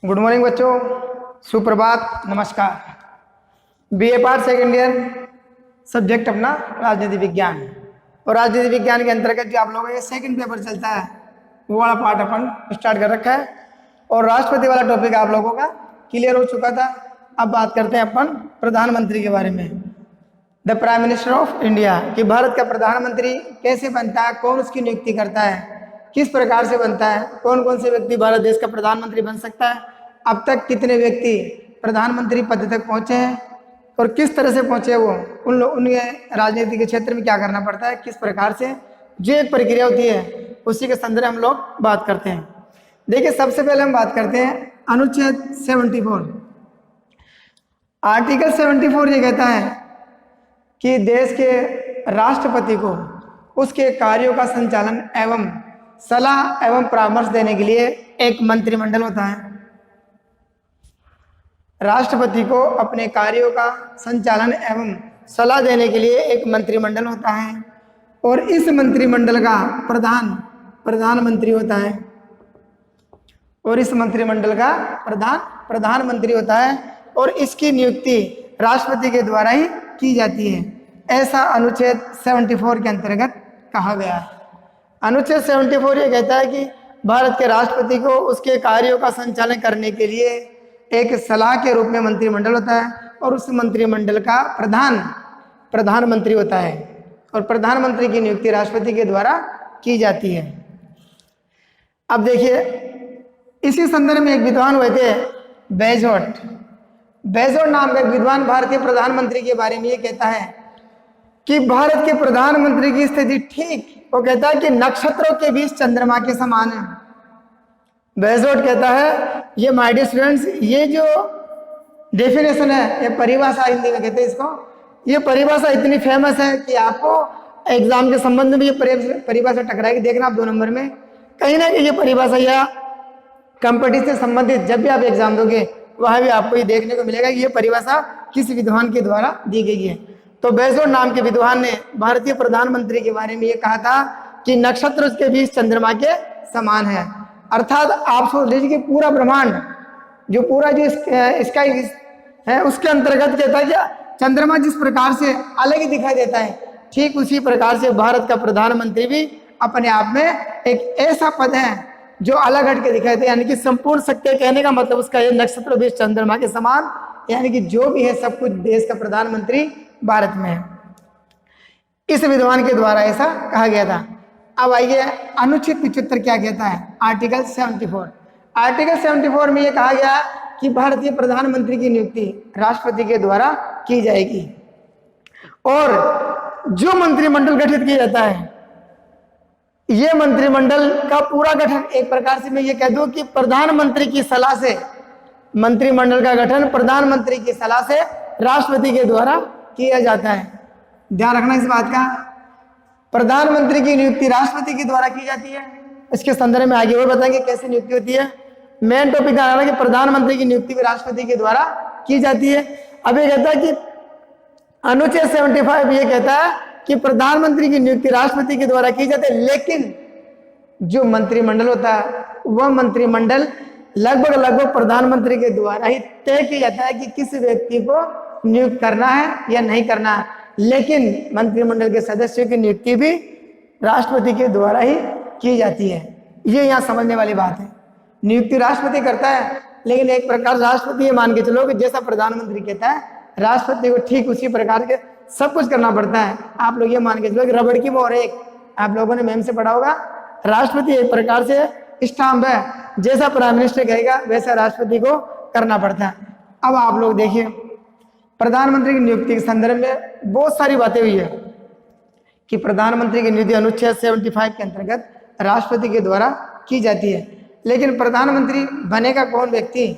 Good morning बच्चों, सुप्रभात, नमस्कार। BA part second year, subject अपना राजनीति विज्ञान। और राजनीति विज्ञान के अंतर्गत जो आप लोगों का ये सेकंड पेपर चलता है वो वाला पार्ट अपन स्टार्ट कर रखा है। और राष्ट्रपति वाला टॉपिक आप लोगों का क्लियर हो चुका था। अब बात करते हैं अपन प्रधानमंत्री के बारे में। The prime minister of India, कि भारत का प्रधानमंत्री कैसे बनता है, कौन उसकी नियुक्ति करता है, किस प्रकार से बनता है, कौन कौन से व्यक्ति भारत देश का प्रधानमंत्री बन सकता है, अब तक कितने व्यक्ति प्रधानमंत्री पद तक पहुंचे हैं और किस तरह से पहुंचे वो, उनके राजनीति के क्षेत्र में क्या करना पड़ता है, किस प्रकार से जो एक प्रक्रिया होती है उसी के संदर्भ में हम लोग बात करते हैं। देखिए, सबसे पहले हम बात करते हैं अनुच्छेद 74। आर्टिकल 74 ये कहता है कि देश के राष्ट्रपति को उसके कार्यों का संचालन एवं सलाह एवं परामर्श देने के लिए एक मंत्रिमंडल होता है। राष्ट्रपति को अपने कार्यों का संचालन एवं सलाह देने के लिए एक मंत्रिमंडल होता है और इस मंत्रिमंडल का प्रधानमंत्री होता है। और इस मंत्रिमंडल का प्रधानमंत्री होता है और इसकी नियुक्ति राष्ट्रपति के द्वारा ही की जाती है। ऐसा अनुच्छेद 74 के अंतर्गत कहा गया है। अनुच्छेद 74 ये कहता है कि भारत के राष्ट्रपति को उसके कार्यों का संचालन करने के लिए एक सलाह के रूप में मंत्रिमंडल होता है और उस मंत्रिमंडल का प्रधानमंत्री होता है और प्रधानमंत्री की नियुक्ति राष्ट्रपति के द्वारा की जाती है। अब देखिए, इसी संदर्भ में एक विद्वान हुए थे बेजोट नाम का एक विद्वान भारतीय प्रधानमंत्री के बारे में ये कहता है कि भारत के प्रधानमंत्री की स्थिति ठीक, वो कहता है कि नक्षत्रों के बीच चंद्रमा के समान है। बेजोट कहता है, ये माय डियर स्टूडेंट्स, ये जो डेफिनेशन है, ये परिभाषा हिंदी में कहते हैं इसको, ये परिभाषा इतनी फेमस है कि आपको एग्जाम के संबंध में ये परिभाषा टकराएगी। देखना आप 2 नंबर में कहीं ना कहीं ये परिभाषा या कंपटीशन से संबंधित जब भी आप एग्जाम दोगे वहां भी आपको ये देखने को मिलेगा कि ये परिभाषा किस विद्वान के द्वारा दी गई है। तो बेजोट नाम के विद्वान ने भारतीय प्रधानमंत्री के बारे में ये कहा था कि नक्षत्र उसके बीच चंद्रमा के समान है। अर्थात आप सोच लीजिए कि पूरा ब्रह्मांड जो पूरा जो स्काई है उसके अंतर्गत कहता है कि चंद्रमा जिस प्रकार से अलग ही दिखाई देता है, ठीक उसी प्रकार से भारत का प्रधानमंत्री भी अपने आप में एक ऐसा पद है जो अलग हट के दिखाई देता है। यानी कि संपूर्ण सत्य कहने का मतलब उसका ये नक्षत्र बीच चंद्रमा के समान, यानी कि जो भी है सब कुछ देश का प्रधानमंत्री भारत में है। इस विद्वान के द्वारा ऐसा कहा गया था। अब आइए अनुच्छेद 75 क्या कहता है। आर्टिकल 74 में यह कहा गया कि भारतीय प्रधानमंत्री की नियुक्ति राष्ट्रपति के द्वारा की जाएगी और जो मंत्रिमंडल गठित किया जाता है, यह मंत्रिमंडल का पूरा गठन एक प्रकार से मैं ये कह दूं कि प्रधानमंत्री की सलाह से, मंत्रिमंडल का गठन प्रधानमंत्री की सलाह से राष्ट्रपति के द्वारा किया जाता है। ध्यान रखना इस बात का, प्रधानमंत्री की नियुक्ति राष्ट्रपति के द्वारा की जाती है। इसके संदर्भ में आगे और बताएंगे कैसे नियुक्ति होती है। मेन टॉपिक का है कि प्रधानमंत्री की नियुक्ति भी राष्ट्रपति के द्वारा की जाती है। अब ये कहता है कि अनुच्छेद 75 ये कहता है कि प्रधानमंत्री की नियुक्ति राष्ट्रपति के द्वारा की जाती है, लेकिन जो मंत्रिमंडल होता है वह मंत्रिमंडल लगभग प्रधानमंत्री के द्वारा ही तय किया जाता है कि किस व्यक्ति को नियुक्त करना है या नहीं करना है। लेकिन मंत्रिमंडल के सदस्यों की नियुक्ति भी राष्ट्रपति के द्वारा ही की जाती है। ये यहाँ समझने वाली बात है। नियुक्ति राष्ट्रपति करता है, लेकिन एक प्रकार राष्ट्रपति ये मान के चलो कि जैसा प्रधानमंत्री कहता है राष्ट्रपति को ठीक उसी प्रकार के सब कुछ करना पड़ता है। आप लोग ये मान के चलो कि रबड़ की मोहर एक, आप लोगों ने मेम से पढ़ा होगा, राष्ट्रपति एक प्रकार से स्टाम्प है, जैसा प्राइम मिनिस्टर कहेगा वैसा राष्ट्रपति को करना पड़ता है। अब आप लोग देखिए, प्रधानमंत्री की नियुक्ति के संदर्भ में बहुत सारी बातें हुई है कि प्रधानमंत्री की नियुक्ति अनुच्छेद 75 के अंतर्गत राष्ट्रपति के द्वारा की जाती है, लेकिन प्रधानमंत्री बनेगा कौन व्यक्ति,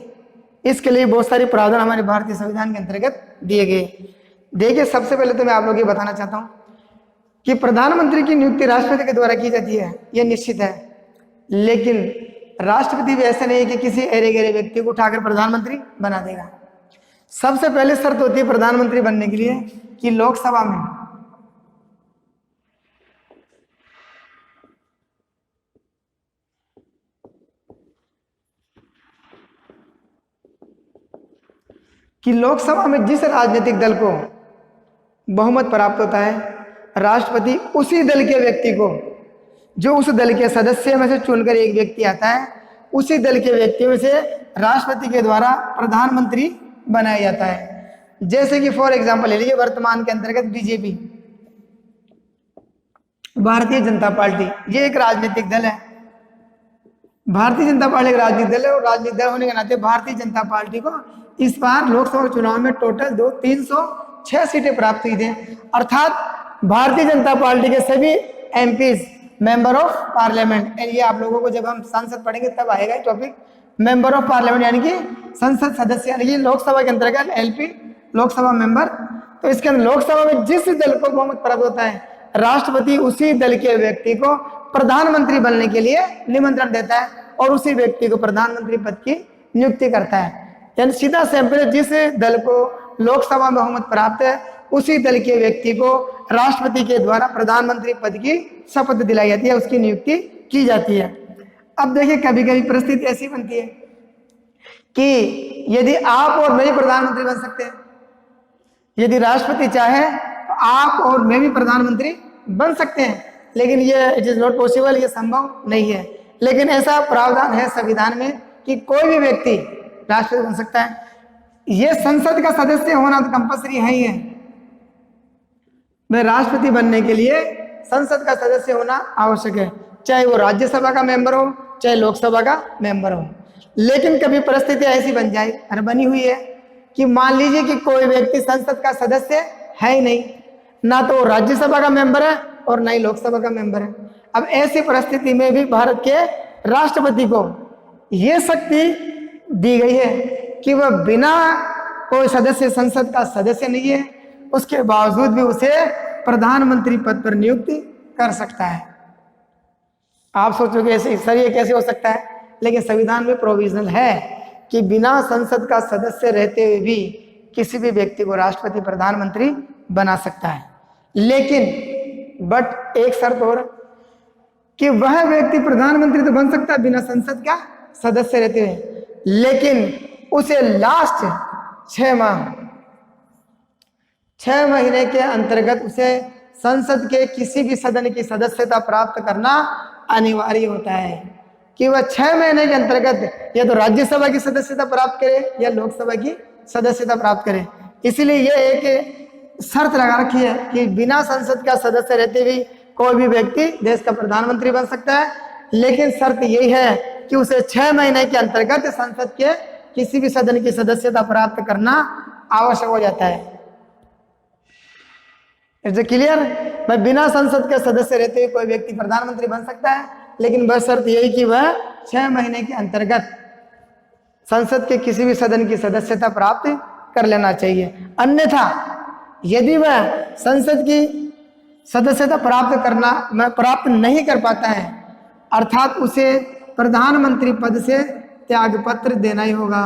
इसके लिए बहुत सारी प्रावधान हमारे भारतीय संविधान के अंतर्गत दिए गए। देखिए, सबसे पहले तो मैं आप लोग ये बताना चाहता हूं कि प्रधानमंत्री की नियुक्ति राष्ट्रपति के द्वारा की जाती है, यह निश्चित है। लेकिन राष्ट्रपति भी ऐसा नहीं है कि किसी अरे गहरे व्यक्ति को उठाकर प्रधानमंत्री बना देगा। सबसे पहले शर्त होती है प्रधानमंत्री बनने के लिए कि लोकसभा में कि लोकसभा में जिस राजनीतिक दल को बहुमत प्राप्त होता है, राष्ट्रपति उसी दल के व्यक्ति को, जो उस दल के सदस्य में से चुनकर एक व्यक्ति आता है, उसी दल के व्यक्ति में से राष्ट्रपति के द्वारा प्रधानमंत्री बनाया जाता है। जैसे कि फॉर एग्जांपल ले लीजिए, वर्तमान के अंतर्गत बीजेपी, भारतीय जनता पार्टी, ये एक राजनीतिक दल है। भारतीय जनता पार्टी एक राजनीतिक दल है और राजनीतिक दल होने के नाते भारतीय जनता पार्टी को इस बार लोकसभा चुनाव में टोटल 306 सीटें प्राप्त हुई थी। अर्थात भारतीय जनता पार्टी के सभी एमपीज, मेंबर ऑफ पार्लियामेंट, ये आप लोगों को जब हम संसद पढ़ेंगे तब आएगा टॉपिक, मेंबर ऑफ पार्लियामेंट यानी कि संसद सदस्य, यानी कि लोकसभा के अंतर्गत एलपी, लोकसभा मेंबर। तो इसके अंदर लोकसभा में जिस दल को बहुमत प्राप्त होता है, राष्ट्रपति उसी दल के व्यक्ति को प्रधानमंत्री बनने के लिए निमंत्रण देता है और उसी व्यक्ति को प्रधानमंत्री पद की नियुक्ति करता है। यानी सीधा सैंपल, जिस दल को लोकसभा में बहुमत प्राप्त है, उसी दल के व्यक्ति को राष्ट्रपति के द्वारा प्रधानमंत्री पद की शपथ दिलाई जाती है, उसकी नियुक्ति की जाती है। अब देखिए, कभी कभी परिस्थिति ऐसी बनती है कि यदि आप और मैं भी प्रधानमंत्री बन सकते हैं, यदि राष्ट्रपति चाहे तो आप और मैं भी प्रधानमंत्री बन सकते हैं, लेकिन ये इट इज नॉट पॉसिबल, ये संभव नहीं है। लेकिन ऐसा प्रावधान है संविधान में कि कोई भी व्यक्ति राष्ट्रपति बन सकता है। ये संसद का सदस्य होना तो कंपल्सरी है ही है। मैं राष्ट्रपति बनने के लिए संसद का सदस्य होना आवश्यक है, चाहे वो राज्यसभा का मेंबर हो, चाहे लोकसभा का मेंबर हो। लेकिन कभी परिस्थिति ऐसी बन जाए और बनी हुई है कि मान लीजिए कि कोई व्यक्ति संसद का सदस्य है ही नहीं, ना तो राज्यसभा का मेंबर है और ना ही लोकसभा का मेंबर है। अब ऐसी परिस्थिति में भी भारत के राष्ट्रपति को यह शक्ति दी गई है कि वह बिना कोई सदस्य, संसद का सदस्य नहीं है, उसके बावजूद भी उसे प्रधानमंत्री पद पर नियुक्ति कर सकता है। आप सोचोगे ऐसे सर ये कैसे हो सकता है, लेकिन संविधान में प्रोविजन है कि बिना संसद का सदस्य रहते हुए भी किसी भी व्यक्ति को राष्ट्रपति प्रधानमंत्री बना सकता है। लेकिन बट एक शर्त और, कि वह व्यक्ति प्रधानमंत्री तो बन सकता है बिना संसद का सदस्य रहते हुए, लेकिन उसे लास्ट 6 महीने के अंतर्गत उसे संसद के किसी भी सदन की सदस्यता प्राप्त करना अनिवार्य होता है। कि वह 6 महीने के अंतर्गत या तो राज्यसभा की सदस्यता प्राप्त करे या लोकसभा की सदस्यता प्राप्त करे। इसलिए यह एक शर्त लगा रखी है कि बिना संसद का सदस्य रहते भी कोई भी व्यक्ति देश का प्रधानमंत्री बन सकता है, लेकिन शर्त यही है कि उसे 6 महीने के अंतर्गत संसद के किसी भी सदन की सदस्यता प्राप्त करना आवश्यक हो जाता है। It's clear? मैं बिना संसद के सदस्य रहते हुए कोई व्यक्ति प्रधानमंत्री बन सकता है, लेकिन बस शर्त यही कि वह 6 महीने के अंतर्गत संसद के किसी भी सदन की सदस्यता प्राप्त कर लेना चाहिए। अन्यथा यदि वह संसद की सदस्यता प्राप्त नहीं कर पाता है, अर्थात उसे प्रधानमंत्री पद से त्यागपत्र देना ही होगा।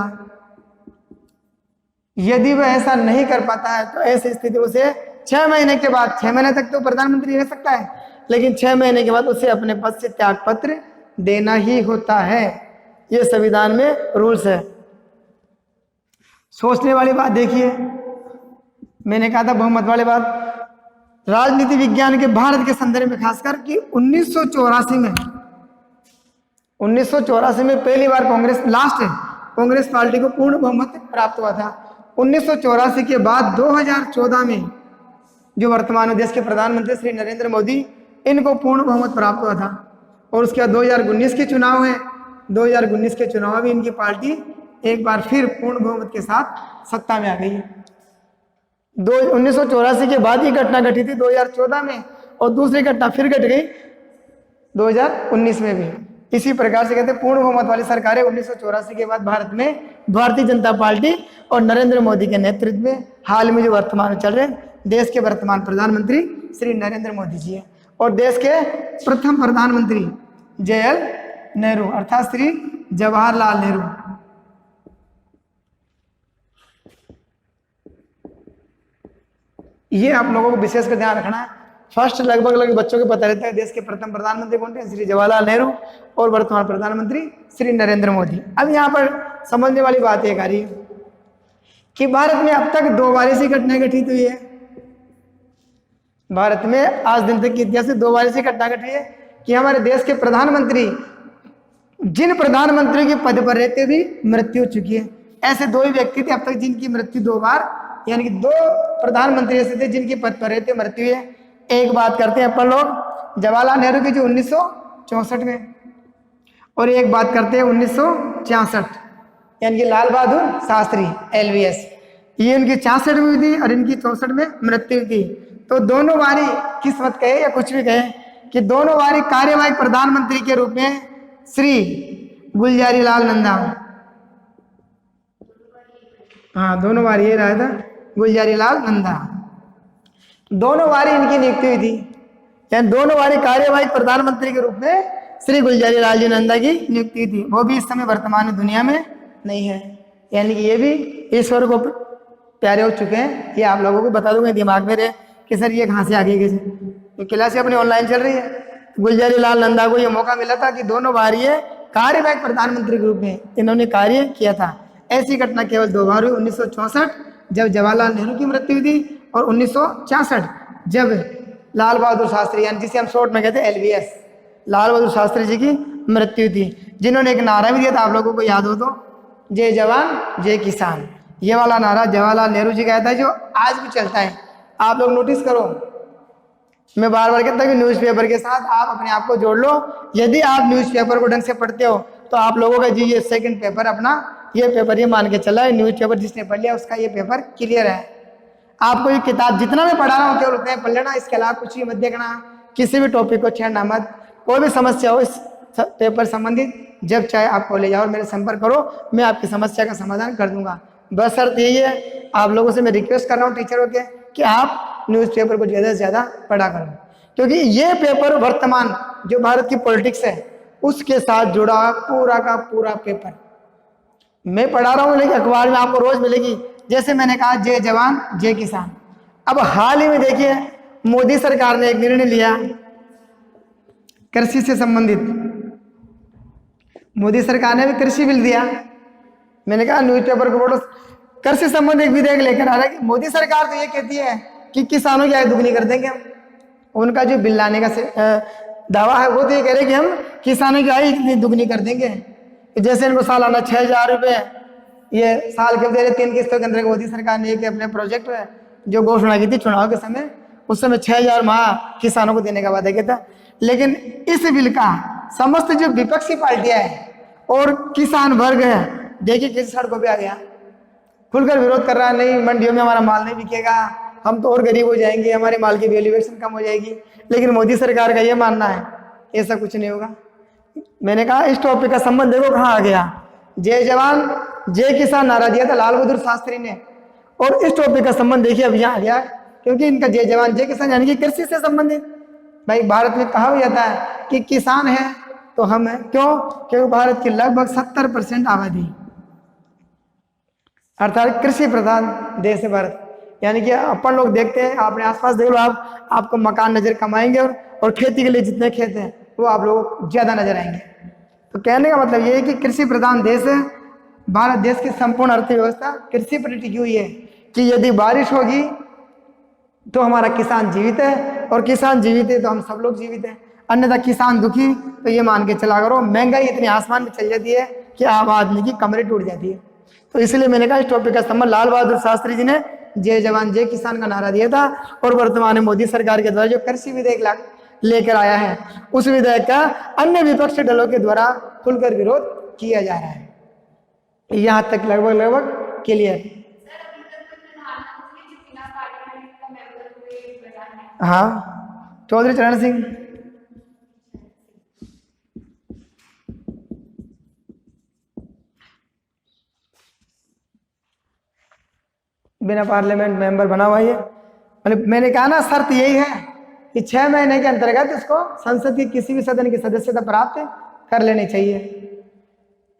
यदि वह ऐसा नहीं कर पाता है तो ऐसी स्थिति उसे 6 महीने के बाद, 6 महीने तक तो प्रधानमंत्री रह सकता है, लेकिन 6 महीने के बाद उसे अपने पद से त्यागपत्र देना ही होता है। ये संविधान में रूल्स है। सोचने वाली बात देखिए, मैंने कहा था बहुमत वाली बात, राजनीति विज्ञान के भारत के संदर्भ में खासकर कि 1984 में पहली बार कांग्रेस पार्टी को पूर्ण बहुमत प्राप्त हुआ था। 1984 के बाद 2014 में जो वर्तमान में देश के प्रधानमंत्री श्री नरेंद्र मोदी, इनको पूर्ण बहुमत प्राप्त हुआ था। और उसके बाद 2019 के चुनाव है, 2019 के चुनाव में इनकी पार्टी एक बार फिर पूर्ण बहुमत के साथ सत्ता में आ गई है। 1984 के बाद ये घटना घटी थी 2014 में, और दूसरी घटना फिर घट गई 2019 में भी। इसी प्रकार से कहते हैं पूर्ण बहुमत वाली सरकारें 1984 के बाद भारत में भारतीय जनता पार्टी और नरेंद्र मोदी के नेतृत्व में हाल में जो वर्तमान में चल रहे देश के वर्तमान प्रधानमंत्री श्री नरेंद्र मोदी जी है, और देश के प्रथम प्रधानमंत्री JL नेहरू अर्थात श्री जवाहरलाल नेहरू। ये आप लोगों को विशेष कर ध्यान रखना है। फर्स्ट लगभग बच्चों को पता रहता है देश के प्रथम प्रधानमंत्री कौन थे, श्री जवाहरलाल नेहरू, और वर्तमान प्रधानमंत्री श्री नरेंद्र मोदी। अब यहाँ पर समझने वाली बात एक आ रही है कि भारत में अब तक 2 बार ऐसी घटना घटित हुई है। भारत में आज दिन तक के इतिहास में 2 बार ऐसी घटना घटी है कि हमारे देश के प्रधानमंत्री, जिन प्रधानमंत्री के पद पर रहते भी मृत्यु हो चुकी है, ऐसे 2 ही व्यक्ति थे अब तक जिनकी मृत्यु 2 बार, यानी कि 2 प्रधानमंत्री ऐसे थे जिनके पद पर रहते मृत्यु है। एक बात करते हैं अपन लोग जवाहरलाल नेहरू की जो 1964 में, और एक बात करते हैं 1966, यानी कि लाल बहादुर शास्त्री LBS, ये इनकी 66 में हुई थी और इनकी 64 में मृत्यु हुई थी। तो दोनों बारी किस्मत कहे या कुछ भी कहे कि दोनों बारी कार्यवाहक प्रधानमंत्री के रूप में श्री गुलजारी लाल नंदा, हाँ दोनों बार ये रहा था गुलजारी लाल नंदा, दोनों बारी इनकी नियुक्ति हुई थी, यानी दोनों बारी कार्यवाहक प्रधानमंत्री के रूप में श्री गुलजारी लाल जी नंदा की नियुक्ति हुई थी। वो भी इस समय वर्तमान में दुनिया में नहीं है, यानी कि ये भी ईश्वर को प्यारे हो चुके हैं। ये आप लोगों को बता दूंगा दिमाग में रहे कि सर ये कहाँ से आगे कैसे, तो क्लासें अपनी ऑनलाइन चल रही है। गुलजारी लाल नंदा को ये मौका मिला था कि दोनों बार ये कार्यवाहक प्रधानमंत्री के रूप में इन्होंने कार्य किया था। ऐसी घटना केवल 2 बार हुई, 1964 जब जवाहरलाल नेहरू की मृत्यु हुई थी और 1966 जब लाल बहादुर शास्त्री, यानी जिसे हम शॉर्ट में कहते हैं LBS, लाल बहादुर शास्त्री जी की मृत्यु थी, जिन्होंने एक नारा भी दिया था, आप लोगों को याद हो तो, जय जवान जय किसान। ये वाला नारा जवाहरलाल नेहरू जी का आया था जो आज भी चलता है। आप लोग नोटिस करो, मैं बार बार कहता हूँ कि न्यूज़पेपर के साथ आप अपने आप को जोड़ लो। यदि आप न्यूज़पेपर को ढंग से पढ़ते हो तो आप लोगों का जी ये सेकंड पेपर अपना ये पेपर ये मान के चला है, न्यूज़पेपर जिसने पढ़ लिया उसका ये पेपर क्लियर है। आपको ये किताब जितना मैं पढ़ा रहा हूँ केवल उतना ही पढ़ लेना, इसके अलावा कुछ ही मत देखना, किसी भी टॉपिक को छेड़ना मत। कोई भी समस्या हो इस पेपर संबंधित जब चाहे आप कॉलेज आओ और मेरे संपर्क करो, मैं आपकी समस्या का समाधान कर दूंगा। बस शर्त यही है, आप लोगों से मैं रिक्वेस्ट कर रहा हूँ टीचरों के कि आप न्यूज़पेपर को ज़्यादा से ज़्यादा पढ़ा करो, क्योंकि ये पेपर वर्तमान जो भारत की पॉलिटिक्स है उसके साथ जुड़ा पूरा का पूरा पेपर मैं पढ़ा रहा हूँ, लेकिन अखबार में आपको रोज मिलेगी। जैसे मैंने कहा जय जवान जय किसान। अब हाल ही में देखिए मोदी सरकार ने एक निर्णय लिया कृषि से संबंधित, मोदी सरकार ने भी कृषि बिल दिया। मैंने कहा न्यूज़पेपर को पढ़ो, कृषि संबंधित विधेयक लेकर आ रहा है। मोदी सरकार तो ये कहती है कि किसानों की आय दुगनी कर देंगे हम, उनका जो बिल लाने का दावा है वो तो ये कह रहे कि हम किसानों की आय इतनी दुगनी कर देंगे। जैसे इनको सालाना 6,000 रुपये ये साल के दे रहे 3 किस्तों के अंदर। मोदी सरकार ने एक अपने प्रोजेक्ट में जो घोषणा की थी चुनाव के समय, उस समय 6,000 माह किसानों को देने का वादा किया था। लेकिन इस बिल का समस्त जो विपक्षी पार्टियां हैं और किसान वर्ग है, देखिए किस सड़कों पे आ गया, खुलकर विरोध कर रहा है। नहीं, मंडियों में हमारा माल नहीं बिकेगा, हम तो और गरीब हो जाएंगे, हमारे माल की वैल्यूएशन कम हो जाएगी। लेकिन मोदी सरकार का ये मानना है ऐसा कुछ नहीं होगा। मैंने कहा इस टॉपिक का संबंध देखो कहाँ आ गया। जय जवान जय किसान नारा दिया था लाल बहादुर शास्त्री ने, और इस टॉपिक का संबंध देखिए अब यहाँ आ गया, क्योंकि इनका जय जवान जय किसान यानी कि कृषि से संबंधित। भाई भारत में कहा जाता है कि किसान है तो हम है, क्यों? क्योंकि भारत की लगभग 70% आबादी अर्थात कृषि प्रधान देश है भारत। यानी कि अपन लोग देखते हैं, अपने आसपास देख लो, आपको मकान नजर कम आएंगे और खेती के लिए जितने खेत हैं वो आप लोगों को ज्यादा नजर आएंगे। तो कहने का मतलब ये है कि कृषि प्रधान देश है भारत। देश की संपूर्ण अर्थव्यवस्था कृषि पर टिकी हुई है कि यदि बारिश होगी तो हमारा किसान जीवित है, और किसान जीवित है तो हम सब लोग जीवित हैं। अन्यथा किसान दुखी तो ये मान के चला करो महंगाई इतनी आसमान में चल जाती है कि आम आदमी की कमरें टूट जाती है। तो इसलिए मैंने कहा इस टॉपिक का संबंध लाल बहादुर शास्त्री जी ने जय जवान जय किसान का नारा दिया था, और वर्तमान में मोदी सरकार के द्वारा जो कृषि विधेयक लेकर आया है उस विधेयक का अन्य विपक्षी दलों के द्वारा खुलकर विरोध किया जा रहा है। यहाँ तक लगभग क्लियर। हाँ, चौधरी चरण सिंह। बिना पार्लियामेंट मेंबर बना हुआ है। मतलब मैंने कहा ना शर्त यही है कि 6 महीने के अंतर्गत इसको संसद की किसी भी सदन की सदस्यता प्राप्त कर लेनी चाहिए।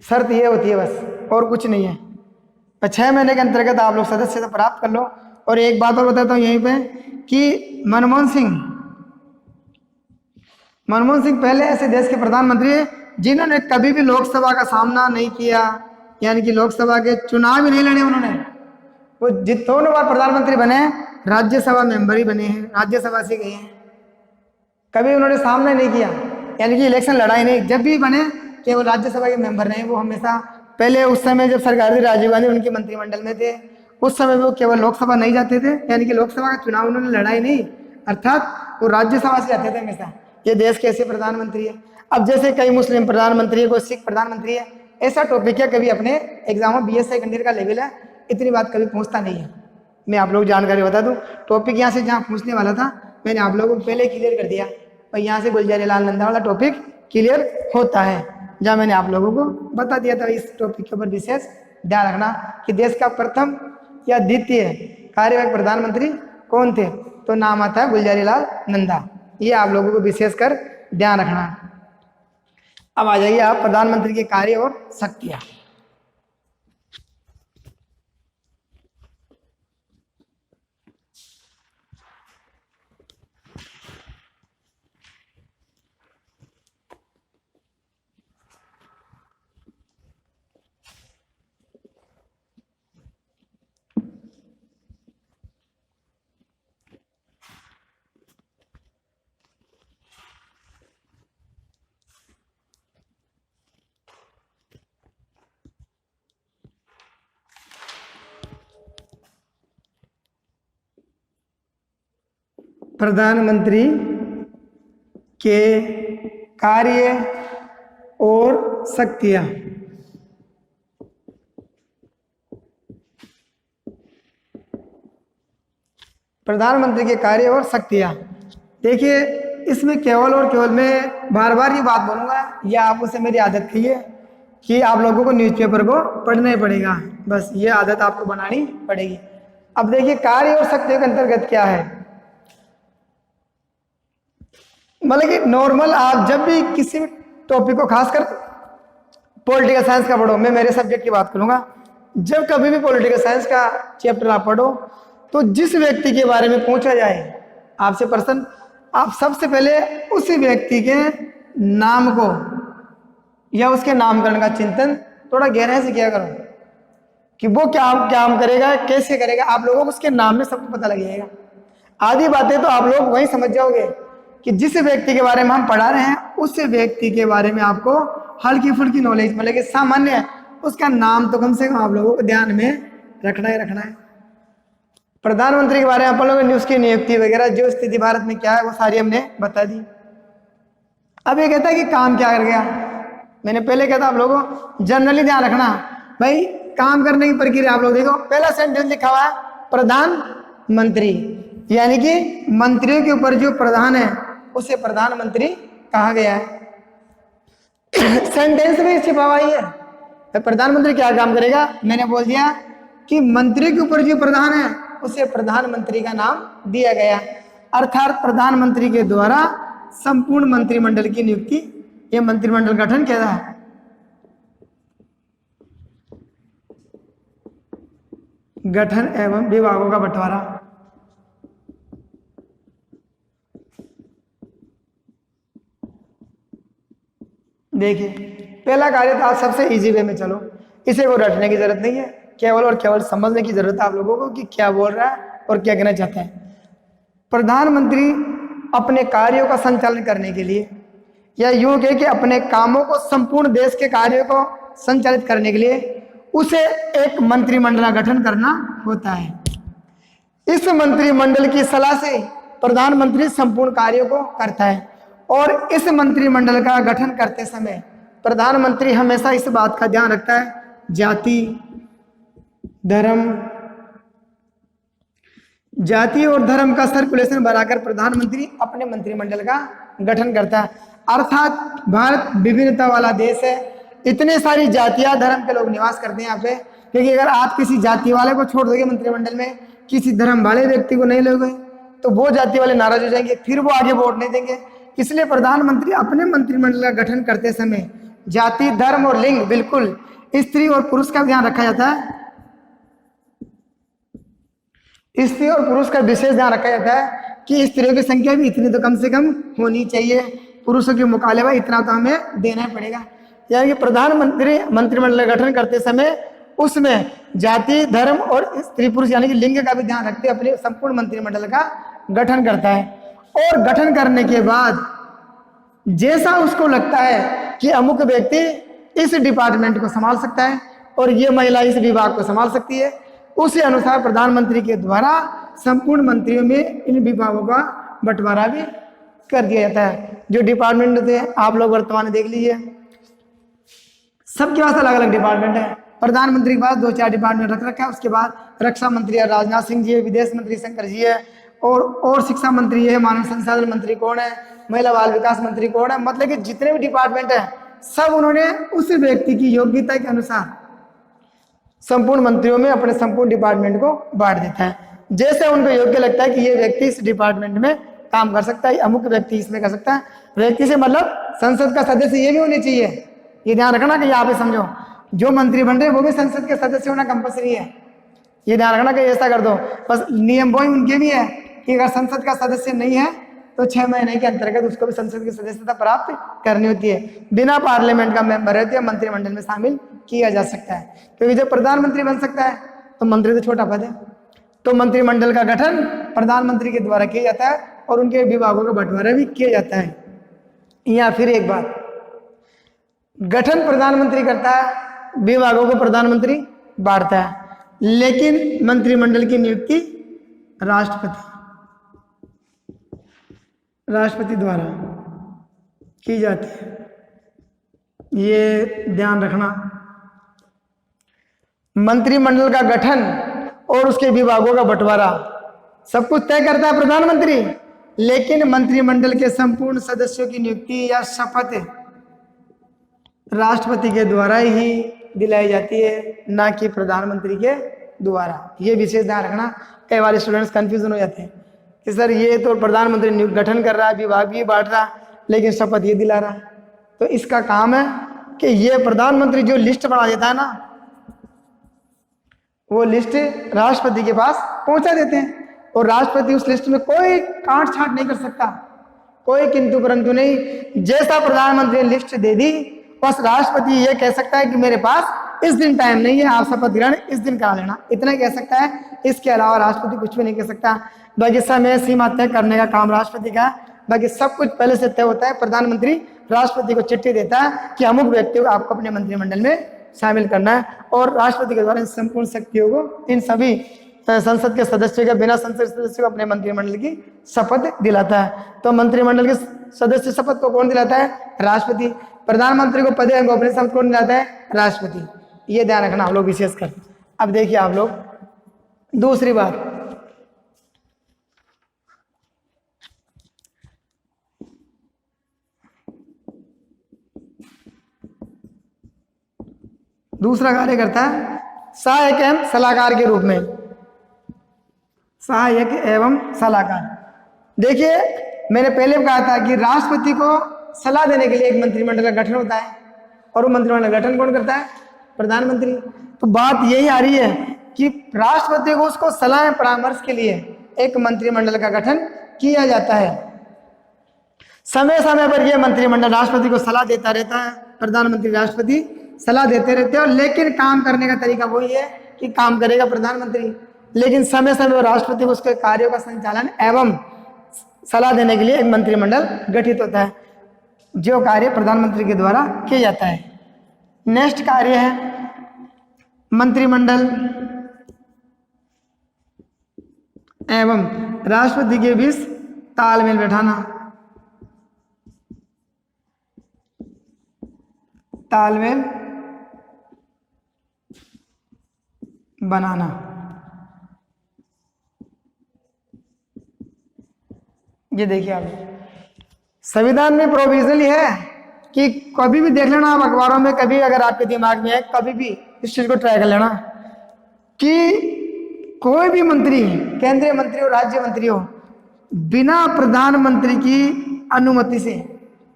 शर्त ये होती है बस, और कुछ नहीं है। तो 6 महीने के अंतर्गत आप लोग सदस्यता प्राप्त कर लो। और एक बात और बताता हूँ यहीं पे कि मनमोहन सिंह पहले ऐसे देश के प्रधानमंत्री हैं जिन्होंने कभी भी लोकसभा का सामना नहीं किया, यानी कि लोकसभा के चुनाव ही नहीं लड़े उन्होंने। वो दोनों बार प्रधानमंत्री बने, राज्यसभा मेंबर ही बने हैं, राज्यसभा से गए हैं, कभी उन्होंने सामना नहीं किया, यानी कि इलेक्शन लड़ाई नहीं। जब भी बने केवल राज्यसभा के मेंबर रहे। वो हमेशा पहले उस समय जब सरकार थी राजीव गांधी उनके मंत्रिमंडल में थे, उस समय वो केवल लोकसभा नहीं जाते थे, यानी कि लोकसभा का चुनाव उन्होंने लड़ाई नहीं, अर्थात वो राज्यसभा से जाते थे हमेशा। ये देश के ऐसे प्रधानमंत्री है। अब जैसे कई मुस्लिम प्रधानमंत्री है, कोई सिख प्रधानमंत्री है, ऐसा टॉपिक है कभी अपने एग्जाम में BS सेकंड ईयर का लेवल है, इतनी बात कभी पूछता नहीं है। मैं आप लोग जानकारी बता दूं, टॉपिक यहाँ से जहाँ पूछने वाला था मैंने आप लोगों को पहले क्लियर कर दिया, और यहाँ से गुलजारी लाल नंदा वाला टॉपिक क्लियर होता है, जहाँ मैंने आप लोगों को बता दिया था। इस टॉपिक के ऊपर विशेष ध्यान रखना कि देश का प्रथम या द्वितीय कार्यवाहक प्रधानमंत्री कौन थे, तो नाम आता है गुलजारी लाल नंदा। ये आप लोगों को विशेष कर ध्यान रखना। अब आ जाइए आप प्रधानमंत्री के कार्य और शक्तियां। प्रधानमंत्री के कार्य और शक्तियां। प्रधानमंत्री के कार्य और शक्तियां, देखिए इसमें केवल और केवल मैं बार बार ये बात बोलूंगा, या आपको से मेरी आदत की है कि आप लोगों को न्यूज़पेपर को पढ़ना ही पड़ेगा, बस ये आदत आपको बनानी पड़ेगी। अब देखिए कार्य और शक्तियों के अंतर्गत क्या है, मतलब कि नॉर्मल आप जब भी किसी भी टॉपिक को, खासकर पॉलिटिकल साइंस का पढ़ो, मैं मेरे सब्जेक्ट की बात करूंगा, जब कभी भी पॉलिटिकल साइंस का चैप्टर आप पढ़ो तो जिस व्यक्ति के बारे में पूछा जाए आपसे प्रश्न, आप सबसे पहले उसी व्यक्ति के नाम को या उसके नामकरण का चिंतन थोड़ा गहराई से किया करो कि वो क्या काम करेगा, कैसे करेगा। आप लोगों को उसके नाम में सबको पता लग जाएगा। आधी बातें तो आप लोग वहीं समझ जाओगे कि जिस व्यक्ति के बारे में हम पढ़ा रहे हैं उस व्यक्ति के बारे में आपको हल्की फुल्की नॉलेज, मतलब कि सामान्य उसका नाम तो कम से कम आप लोगों को ध्यान में रखना ही रखना है। प्रधानमंत्री के बारे में अपन लोगों ने उसकी नियुक्ति वगैरह जो स्थिति भारत में क्या है वो सारी हमने बता दी। अब ये कहता है कि काम क्या कर गया, मैंने पहले कहता आप लोगों को जनरली ध्यान रखना भाई, काम करने की प्रक्रिया आप लोग देखो, पहला सेंटेंस लिखा हुआ है प्रधानमंत्री, यानी कि मंत्रियों के ऊपर जो प्रधान है उसे प्रधानमंत्री कहा गया है। सेंटेंस में छिपा हुआ ही है, तो प्रधानमंत्री क्या काम करेगा, मैंने बोल दिया कि मंत्रियों के ऊपर जो प्रधान है उसे प्रधानमंत्री का नाम दिया गया, अर्थात प्रधानमंत्री के द्वारा संपूर्ण मंत्रिमंडल की नियुक्ति, यह मंत्रिमंडल गठन कहता है। गठन एवं विभागों का बंटवारा, देखिए पहला कार्य था, सबसे इजी वे में चलो, इसे को रटने की जरूरत नहीं है, केवल और केवल समझने की जरूरत है आप लोगों को कि क्या बोल रहा है और क्या कहना चाहता है। प्रधानमंत्री अपने कार्यों का संचालन करने के लिए, या यूं कहे कि अपने कामों को, संपूर्ण देश के कार्यों को संचालित करने के लिए उसे एक मंत्रिमंडल का गठन करना होता है। इस मंत्रिमंडल की सलाह से प्रधानमंत्री संपूर्ण कार्यों को करता है, और इस मंत्रिमंडल का गठन करते समय प्रधानमंत्री हमेशा इस बात का ध्यान रखता है, जाति और धर्म का सर्कुलेशन बनाकर प्रधानमंत्री अपने मंत्रिमंडल का गठन करता है। अर्थात भारत विभिन्नता वाला देश है, इतने सारी जातियां धर्म के लोग निवास करते हैं यहाँ पे, क्योंकि अगर आप किसी जाति वाले को छोड़ दोगे मंत्रिमंडल में, किसी धर्म वाले व्यक्ति को नहीं लोगे तो वो जाति वाले नाराज हो जाएंगे, फिर वो आगे वोट नहीं देंगे। इसलिए प्रधानमंत्री अपने मंत्रिमंडल का गठन करते समय जाति, धर्म और लिंग, बिल्कुल स्त्री और पुरुष का ध्यान रखा जाता है। स्त्री और पुरुष का विशेष ध्यान रखा जाता है कि स्त्रियों की संख्या भी इतनी तो कम से कम होनी चाहिए, पुरुषों के मुकाबले में इतना तो हमें देना पड़ेगा। यानी कि प्रधानमंत्री मंत्रिमंडल का गठन करते समय उसमें जाति, धर्म और स्त्री पुरुष यानी कि लिंग का भी ध्यान रखते हुए अपने संपूर्ण मंत्रिमंडल का गठन करता है। और गठन करने के बाद जैसा उसको लगता है कि अमुक व्यक्ति इस डिपार्टमेंट को संभाल सकता है और ये महिला इस विभाग को संभाल सकती है, उसी अनुसार प्रधानमंत्री के द्वारा संपूर्ण मंत्रियों में इन विभागों का बंटवारा भी कर दिया जाता है। जो डिपार्टमेंट थे आप लोग वर्तमान में देख लीजिए, सबके पास अलग अलग डिपार्टमेंट है। प्रधानमंत्री के पास 2-4 डिपार्टमेंट रख रखा है। उसके बाद रक्षा मंत्री है राजनाथ सिंह जी है, विदेश मंत्री शंकर जी है, और शिक्षा मंत्री है, मानव संसाधन मंत्री कौन है, महिला बाल विकास मंत्री कौन है। मतलब कि जितने भी डिपार्टमेंट है सब उन्होंने उस व्यक्ति की योग्यता के अनुसार संपूर्ण मंत्रियों में अपने संपूर्ण डिपार्टमेंट को बांट देता है। जैसे उनको योग्य लगता है कि ये व्यक्ति इस डिपार्टमेंट में काम कर सकता है, अमुक व्यक्ति इसमें कर सकता है। व्यक्ति से मतलब संसद का सदस्य ये भी होने चाहिए, ये ध्यान रखना कि यहाँ पे समझो जो मंत्री बन रहे हैं वो भी संसद के सदस्य होना कंपलसरी है। ये ध्यान रखना कि ऐसा कर दो, बस नियम वही उनके भी है कि अगर संसद का सदस्य नहीं है तो 6 महीने के अंतर्गत उसको भी संसद की सदस्यता प्राप्त करनी होती है। बिना पार्लियामेंट का मेंबर रहते हैं मंत्रिमंडल में शामिल किया जा सकता है, क्योंकि जब प्रधानमंत्री बन सकता है तो मंत्री तो छोटा पद है। तो मंत्रिमंडल का गठन प्रधानमंत्री के द्वारा किया जाता है और उनके विभागों का बंटवारा भी किया जाता है। या फिर एक बात, गठन प्रधानमंत्री करता है, विभागों को प्रधानमंत्री बांटता है, लेकिन मंत्रिमंडल की नियुक्ति राष्ट्रपति द्वारा की जाती है। ये ध्यान रखना, मंत्रिमंडल का गठन और उसके विभागों का बंटवारा सब कुछ तय करता है प्रधानमंत्री, लेकिन मंत्रिमंडल के संपूर्ण सदस्यों की नियुक्ति या शपथ राष्ट्रपति के द्वारा ही दिलाई जाती है, ना कि प्रधानमंत्री के द्वारा। ये विशेष ध्यान रखना। कई बार स्टूडेंट्स कंफ्यूजन हो जाते हैं कि सर ये तो प्रधानमंत्री गठन कर रहा है, विभाग भी बांट रहा, लेकिन शपथ ये दिला रहा। तो इसका काम है कि ये प्रधानमंत्री जो लिस्ट बना देता है ना, वो लिस्ट राष्ट्रपति के पास पहुंचा देते हैं और राष्ट्रपति उस लिस्ट में कोई काट छांट नहीं कर सकता, कोई किंतु परंतु नहीं। जैसा प्रधानमंत्री ने लिस्ट दे दी, बस राष्ट्रपति ये कह सकता है कि मेरे पास इस दिन टाइम नहीं है, आप शपथ ग्रहण इस दिन करा लेना, इतना कह सकता है। इसके अलावा राष्ट्रपति कुछ भी नहीं कह सकता। बाकी समय सीमा तय करने का काम राष्ट्रपति का है, बाकी सब कुछ पहले से तय होता है। प्रधानमंत्री राष्ट्रपति को चिट्ठी देता है कि अमुक व्यक्ति को आपको अपने मंत्रिमंडल में शामिल करना है, और राष्ट्रपति के द्वारा इन संपूर्ण शक्तियों को इन सभी संसद के सदस्यों के बिना संसद सदस्य को अपने मंत्रिमंडल की शपथ दिलाता है। तो मंत्रिमंडल के सदस्य शपथ को कौन दिलाता है? राष्ट्रपति। प्रधानमंत्री को पद एवं गोपनीयता शपथ कौन दिलाता है? राष्ट्रपति। ये ध्यान रखना हम लोग विशेषकर। अब देखिए आप लोग, दूसरी बात, दूसरा कार्य करता है सहायक एवं सलाहकार के रूप में। सहायक एवं सलाहकार, देखिए मैंने पहले भी कहा था कि राष्ट्रपति को सलाह देने के लिए एक मंत्रिमंडल का गठन होता है, और वो मंत्रिमंडल का गठन कौन करता है? प्रधानमंत्री। तो बात यही आ रही है कि राष्ट्रपति को उसको सलाह परामर्श के लिए एक मंत्रिमंडल का गठन किया जाता है। समय समय पर यह मंत्रिमंडल राष्ट्रपति को सलाह देता रहता है, प्रधानमंत्री राष्ट्रपति सलाह देते रहते हैं, लेकिन काम करने का तरीका वही है कि काम करेगा प्रधानमंत्री, लेकिन समय समय पर राष्ट्रपति को उसके कार्यों का संचालन एवं सलाह देने के लिए एक मंत्रिमंडल गठित होता है, जो कार्य प्रधानमंत्री के द्वारा किया जाता है। नेक्स्ट कार्य है मंत्रिमंडल एवं राष्ट्रपति के बीच तालमेल बैठाना, तालमेल बनाना। ये देखिए आप, संविधान में प्रोविजन है कि कभी भी देख लेना आप अखबारों में, कभी अगर आपके दिमाग में है, कभी भी इस चीज को ट्राई कर लेना कि कोई भी मंत्री, केंद्रीय मंत्री हो, राज्य मंत्री हो, बिना प्रधानमंत्री की अनुमति से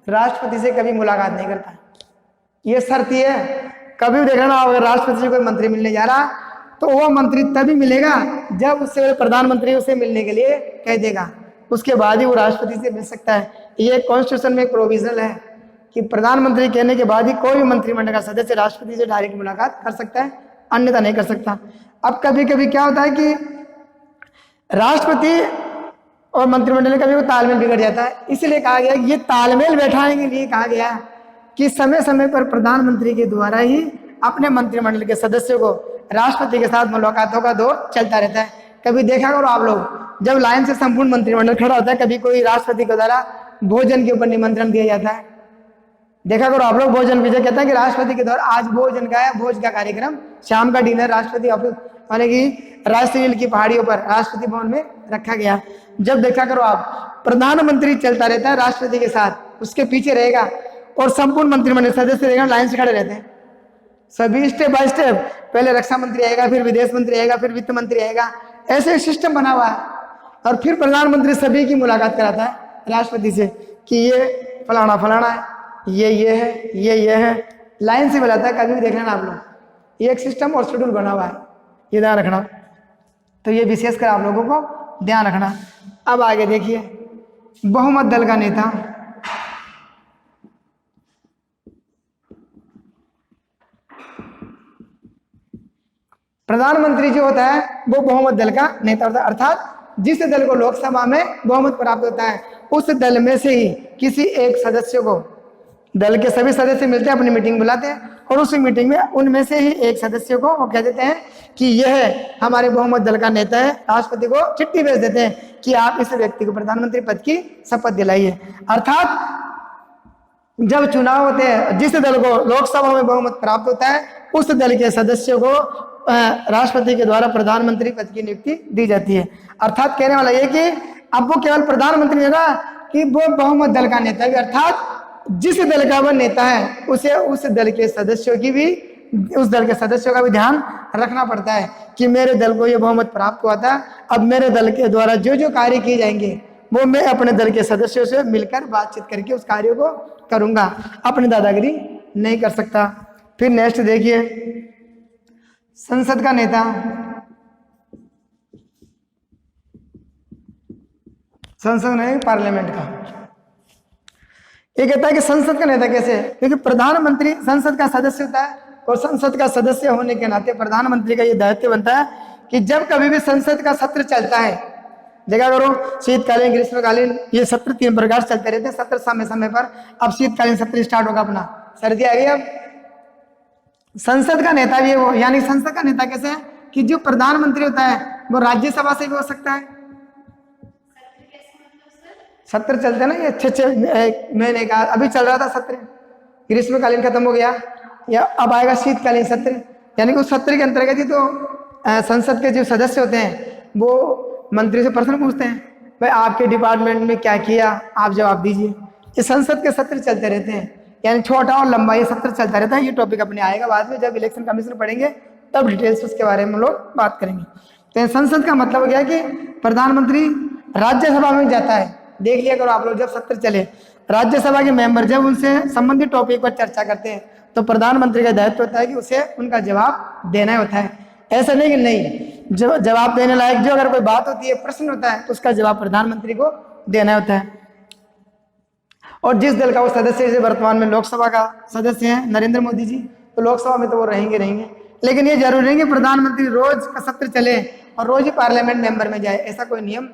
राष्ट्रपति से कभी मुलाकात नहीं करता। ये शर्त ही है। कभी भी देख लेना, अगर राष्ट्रपति से कोई मंत्री मिलने जा रहा तो वह मंत्री तभी मिलेगा जब उससे प्रधानमंत्री उसे मिलने के लिए कह देगा, उसके बाद ही वो राष्ट्रपति से मिल सकता है। ये कॉन्स्टिट्यूशन में एक प्रोविजन है कि प्रधानमंत्री कहने के बाद ही कोई भी मंत्रिमंडल का सदस्य राष्ट्रपति से डायरेक्ट मुलाकात कर सकता है, अन्यथा नहीं कर सकता। अब कभी कभी क्या होता है कि राष्ट्रपति और मंत्रिमंडल में कभी वो तालमेल बिगड़ जाता है, इसलिए कहा गया कि ये तालमेल बैठाने के लिए कहा गया कि समय समय पर प्रधानमंत्री के द्वारा ही अपने मंत्रिमंडल के सदस्यों को राष्ट्रपति के साथ मुलाकातों का दौर चलता रहता है। कभी देखा करो आप लोग, जब लाइन से संपूर्ण मंत्रिमंडल खड़ा होता है, कभी कोई राष्ट्रपति के द्वारा भोजन के ऊपर निमंत्रण दिया जाता है। देखा करो आप लोग, भोजन विजय कहता है कि राष्ट्रपति के द्वारा आज भोजन का है, भोज का कार्यक्रम, शाम का डिनर राष्ट्रपति ऑफिस माने कि राष्ट्रीय की पहाड़ियों पर राष्ट्रपति भवन में रखा गया। जब देखा करो आप, प्रधानमंत्री चलता रहता है राष्ट्रपति के साथ, उसके पीछे रहेगा और संपूर्ण मंत्रिमंडल सदस्य रहेगा, लाइन से खड़े रहते हैं सभी स्टेप बाय स्टेप। पहले रक्षा मंत्री आएगा, फिर विदेश मंत्री आएगा, फिर वित्त मंत्री आएगा, ऐसे सिस्टम बना हुआ है। और फिर प्रधानमंत्री सभी की मुलाकात कराता है राष्ट्रपति से कि ये फलाना फलाना है, ये है, ये है, लाइन से बुलाता है। कभी भी देख लेना आप लोग, ये एक सिस्टम और शेड्यूल बना हुआ है, ये ध्यान रखना। तो ये विशेषकर आप लोगों को ध्यान रखना। अब आगे देखिए, बहुमत दल का नेता प्रधानमंत्री जो होता है वो बहुमत दल का नेता होता है, अर्थात जिस दल को लोकसभा में बहुमत प्राप्त होता है उस दल में से ही किसी एक सदस्य को, दल के सभी सदस्य मिलते हैं, अपनी मीटिंग बुलाते हैं और उस मीटिंग में उनमें से ही एक सदस्य को वो कह देते हैं कि यह हमारे बहुमत दल का नेता है। राष्ट्रपति को चिट्ठी भेज देते हैं कि आप इस व्यक्ति को प्रधानमंत्री पद की शपथ दिलाइए। अर्थात जब चुनाव होते हैं, जिस दल को लोकसभा में बहुमत प्राप्त होता है उस दल के सदस्यों को राष्ट्रपति के द्वारा प्रधानमंत्री पद की नियुक्ति दी जाती है। अर्थात कहने वाला ये कि अब वो केवल प्रधानमंत्री नहीं ना कि वो बहुमत दल का नेता है, अर्थात जिस दल का वह नेता है उसे उस दल के सदस्यों की भी, उस दल के सदस्यों का भी ध्यान रखना पड़ता है कि मेरे दल को यह बहुमत प्राप्त हुआ था, अब मेरे दल के द्वारा जो जो कार्य किए जाएंगे वो मैं अपने दल के सदस्यों से मिलकर बातचीत करके उस कार्य को करूंगा, अपनी दादागिरी नहीं कर सकता। फिर नेक्स्ट देखिए, संसद का नेता। संसद नहीं, पार्लियामेंट का। ये कहता है कि संसद का नेता कैसे, क्योंकि प्रधानमंत्री संसद का सदस्य होता है और संसद का सदस्य होने के नाते प्रधानमंत्री का ये दायित्व बनता है कि जब कभी भी संसद का सत्र चलता है, देखा करो शीतकालीन, ग्रीष्मकालीन, ये सत्र 3 प्रकार से चलते रहते हैं। सत्र समय समय पर, अब शीतकालीन सत्र स्टार्ट होगा अपना, सर्दी आ गई। अब संसद का नेता भी है वो, यानी संसद का नेता कैसे है कि जो प्रधानमंत्री होता है वो राज्यसभा से भी हो सकता है। सत्र चलते ना ये 6 महीने का, अभी चल रहा था सत्र, ग्रीष्मकालीन खत्म हो गया, या अब आएगा शीतकालीन सत्र, यानी कि उस सत्र के अंतर्गत ही तो संसद के जो सदस्य होते हैं वो मंत्री से प्रश्न पूछते हैं, भाई आपके डिपार्टमेंट में क्या किया, आप जवाब दीजिए। ये संसद के सत्र चलते रहते हैं, यानी छोटा और लंबा ये सत्र चलता रहता है। ये टॉपिक अपने आएगा बाद में, जब इलेक्शन कमीशन पढ़ेंगे तब डिटेल्स उसके बारे में हम लोग बात करेंगे। तो संसद का मतलब हो गया कि प्रधानमंत्री राज्यसभा में जाता है। देख लिया करो आप लोग, जब सत्र चले राज्यसभा के मेंबर जब उनसे संबंधित टॉपिक पर चर्चा करते हैं तो प्रधानमंत्री का दायित्व होता है कि उसे उनका जवाब देना होता है। ऐसा नहीं कि नहीं, जवाब देने लायक जो अगर कोई बात होती है, प्रश्न होता है, तो उसका जवाब प्रधानमंत्री को देना होता है। और जिस दल का वो सदस्य, जैसे वर्तमान में लोकसभा का सदस्य हैं नरेंद्र मोदी जी, तो लोकसभा में तो वो रहेंगे, लेकिन ये जरूरी नहीं कि प्रधानमंत्री रोज का सत्र चले और रोज ही पार्लियामेंट मेंबर में जाए, ऐसा कोई नियम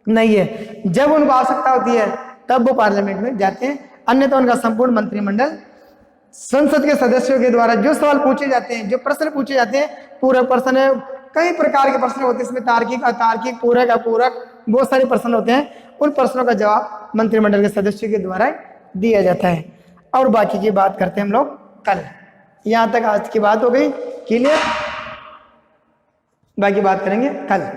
नहीं है। जब उनको आवश्यकता होती है तब वो पार्लियामेंट में जाते हैं, अन्यथा उनका संपूर्ण मंत्रिमंडल संसद के सदस्यों के द्वारा जो सवाल पूछे जाते हैं, जो प्रश्न पूछे जाते हैं, पूरक प्रश्न, कई प्रकार के प्रश्न होते हैं इसमें, तार्किक, अतार्किक, पूरक, अपूरक, बहुत सारे प्रश्न होते हैं। उन प्रश्नों का जवाब मंत्रिमंडल के सदस्यों के द्वारा दिया जाता है। और बाकी की बात करते हैं हम लोग कल। यहाँ तक आज की बात हो गई क्लियर, बाकी बात करेंगे कल।